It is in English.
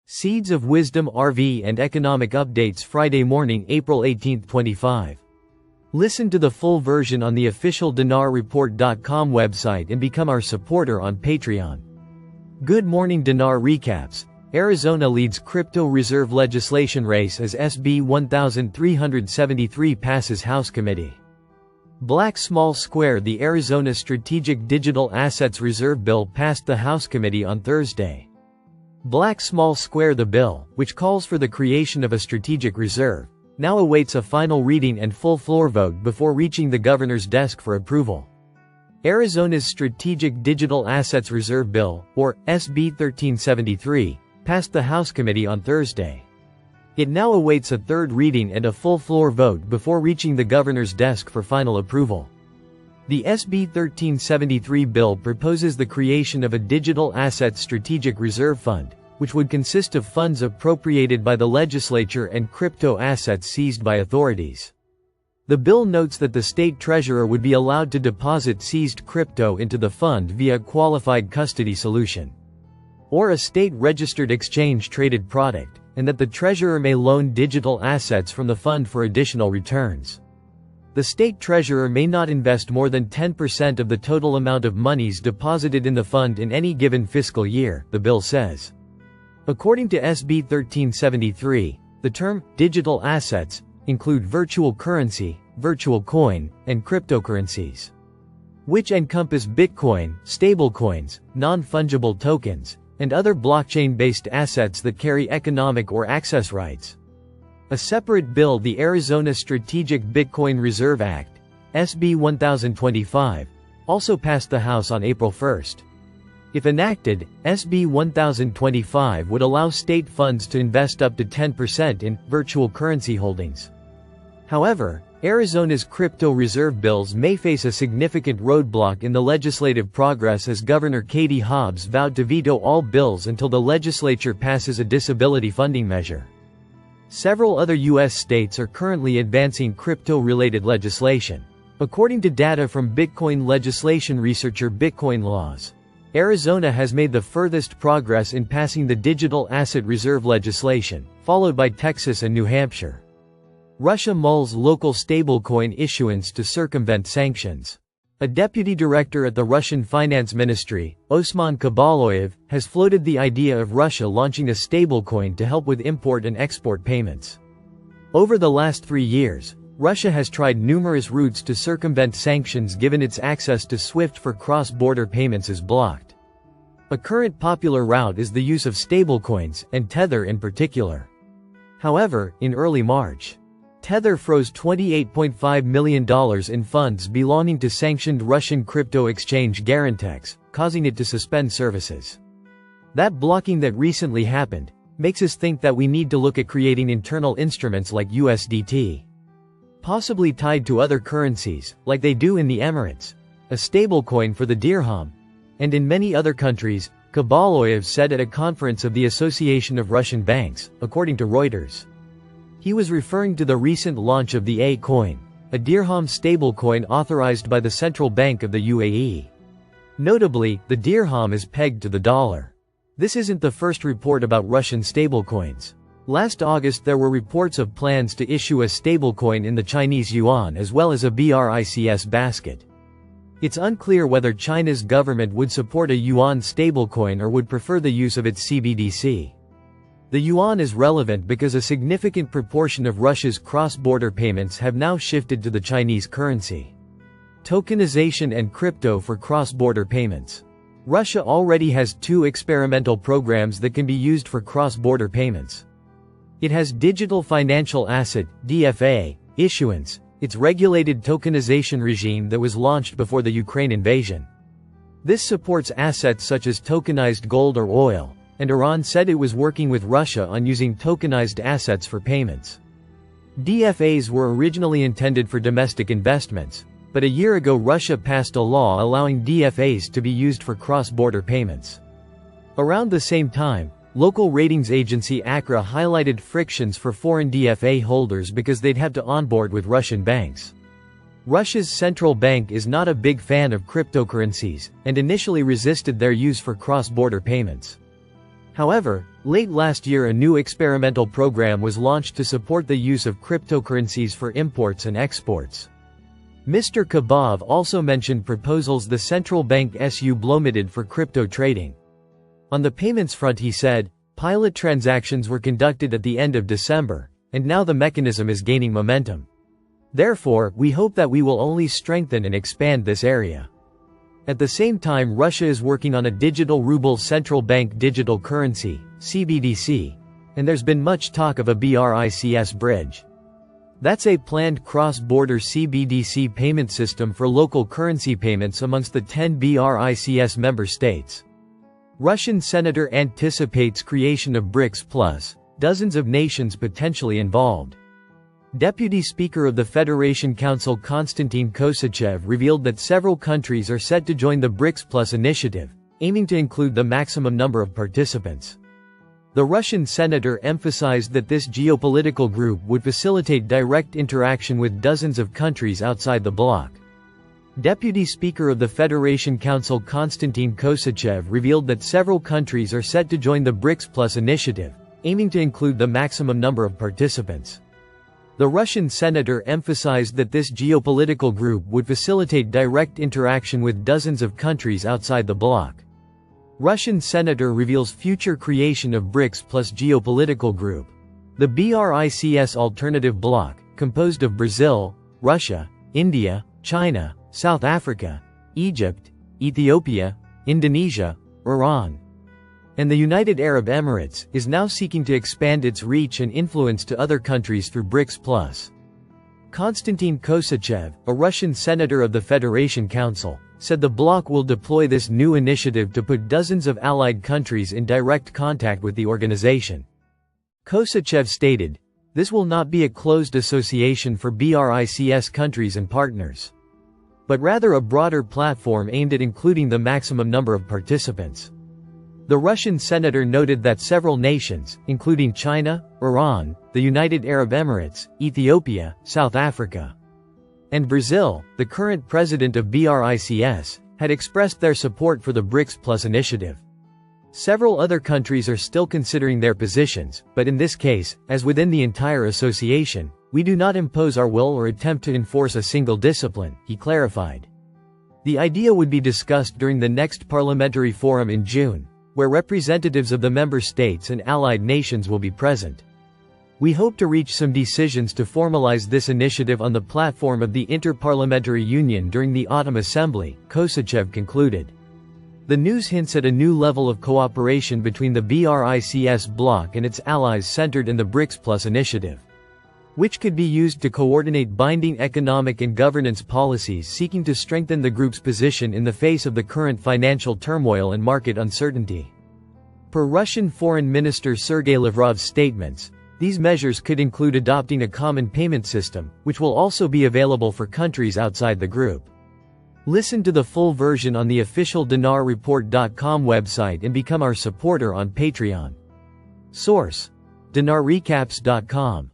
Seeds of Wisdom RV and Economic Updates Friday morning, April 18, 25. Listen to the full version on the official dinarreport.com website and become our supporter on Patreon. Good morning. Dinar recaps. Arizona leads crypto reserve legislation race as SB 1373 passes House Committee. Black Small Square. The Arizona Strategic Digital Assets Reserve Bill passed the House Committee on Thursday. Black Small Square. The bill, which calls for the creation of a strategic reserve, now awaits a final reading and full floor vote before reaching the governor's desk for approval. Arizona's Strategic Digital Assets Reserve Bill, or SB 1373, passed the House Committee on Thursday. It now awaits a third reading and a full floor vote before reaching the governor's desk for final approval. The SB 1373 bill proposes the creation of a Digital Assets Strategic Reserve Fund, which would consist of funds appropriated by the legislature and crypto assets seized by authorities. The bill notes that the state treasurer would be allowed to deposit seized crypto into the fund via a qualified custody solution, or a state-registered exchange-traded product, and that the treasurer may loan digital assets from the fund for additional returns. The state treasurer may not invest more than 10% of the total amount of monies deposited in the fund in any given fiscal year, the bill says. According to SB 1373, the term digital assets include virtual currency, virtual coin, and cryptocurrencies, which encompass Bitcoin, stablecoins, non-fungible tokens, and other blockchain-based assets that carry economic or access rights. A separate bill, the Arizona Strategic Bitcoin Reserve Act, SB 1025, also passed the House on April 1. If enacted, SB 1025 would allow state funds to invest up to 10% in virtual currency holdings. However, Arizona's crypto reserve bills may face a significant roadblock in the legislative progress as Governor Katie Hobbs vowed to veto all bills until the legislature passes a disability funding measure. Several other U.S. states are currently advancing crypto-related legislation. According to data from Bitcoin legislation researcher Bitcoin Laws, Arizona has made the furthest progress in passing the digital asset reserve legislation, followed by Texas and New Hampshire. Russia mulls local stablecoin issuance to circumvent sanctions. A deputy director at the Russian Finance Ministry, Osman Kabaloyev, has floated the idea of Russia launching a stablecoin to help with import and export payments. Over the last 3 years, Russia has tried numerous routes to circumvent sanctions given its access to SWIFT for cross-border payments is blocked. A current popular route is the use of stablecoins, and Tether in particular. However, in early March, Tether froze $28.5 million in funds belonging to sanctioned Russian crypto exchange Garantex, causing it to suspend services. That blocking that recently happened makes us think that we need to look at creating internal instruments like USDT, possibly tied to other currencies, like they do in the Emirates, a stablecoin for the dirham, and in many other countries, Kabaloyev said at a conference of the Association of Russian Banks, according to Reuters. He was referring to the recent launch of the A-coin, a dirham stablecoin authorized by the Central Bank of the UAE. Notably, the dirham is pegged to the dollar. This isn't the first report about Russian stablecoins. Last August there were reports of plans to issue a stablecoin in the Chinese yuan as well as a BRICS basket. It's unclear whether China's government would support a yuan stablecoin or would prefer the use of its CBDC. The yuan is relevant because a significant proportion of Russia's cross-border payments have now shifted to the Chinese currency. Tokenization and crypto for cross-border payments. Russia already has 2 experimental programs that can be used for cross-border payments. It has Digital Financial Asset (DFA) issuance, its regulated tokenization regime that was launched before the Ukraine invasion. This supports assets such as tokenized gold or oil, and Iran said it was working with Russia on using tokenized assets for payments. DFAs were originally intended for domestic investments, but a year ago Russia passed a law allowing DFAs to be used for cross-border payments. Around the same time, local ratings agency ACRA highlighted frictions for foreign DFA holders because they'd have to onboard with Russian banks. Russia's central bank is not a big fan of cryptocurrencies, and initially resisted their use for cross-border payments. However, late last year a new experimental program was launched to support the use of cryptocurrencies for imports and exports. Mr. Kabov also mentioned proposals the central bank SU bloated for crypto trading. On the payments front he said, pilot transactions were conducted at the end of December, and now the mechanism is gaining momentum. Therefore, we hope that we will only strengthen and expand this area. At the same time, Russia is working on a digital ruble central bank digital currency, CBDC, and there's been much talk of a BRICS bridge. That's a planned cross-border CBDC payment system for local currency payments amongst the 10 BRICS member states. Russian senator anticipates creation of BRICS plus, dozens of nations potentially involved. Deputy Speaker of the Federation Council Konstantin Kosachev revealed that several countries are set to join the BRICS Plus initiative, aiming to include the maximum number of participants. The Russian senator emphasized that this geopolitical group would facilitate direct interaction with dozens of countries outside the bloc. Deputy Speaker of the Federation Council Konstantin Kosachev revealed that several countries are set to join the BRICS Plus initiative, aiming to include the maximum number of participants. The Russian senator emphasized that this geopolitical group would facilitate direct interaction with dozens of countries outside the bloc. Russian senator reveals future creation of BRICS plus geopolitical group. The BRICS alternative bloc, composed of Brazil, Russia, India, China, South Africa, Egypt, Ethiopia, Indonesia, Iran, and the United Arab Emirates, is now seeking to expand its reach and influence to other countries through BRICS+. Konstantin Kosachev, a Russian senator of the Federation Council, said the bloc will deploy this new initiative to put dozens of allied countries in direct contact with the organization. Kosachev stated, "This will not be a closed association for BRICS countries and partners, but rather a broader platform aimed at including the maximum number of participants." The Russian senator noted that several nations, including China, Iran, the United Arab Emirates, Ethiopia, South Africa, and Brazil, the current president of BRICS, had expressed their support for the BRICS Plus initiative. Several other countries are still considering their positions, but in this case, as within the entire association, we do not impose our will or attempt to enforce a single discipline, he clarified. The idea would be discussed during the next parliamentary forum in June, where representatives of the member states and allied nations will be present. We hope to reach some decisions to formalize this initiative on the platform of the Inter-Parliamentary Union during the Autumn Assembly, Kosachev concluded. The news hints at a new level of cooperation between the BRICS bloc and its allies centered in the BRICS Plus initiative, which could be used to coordinate binding economic and governance policies seeking to strengthen the group's position in the face of the current financial turmoil and market uncertainty. Per Russian Foreign Minister Sergei Lavrov's statements, these measures could include adopting a common payment system, which will also be available for countries outside the group. Listen to the full version on the official dinarreport.com website and become our supporter on Patreon. Source: dinarrecaps.com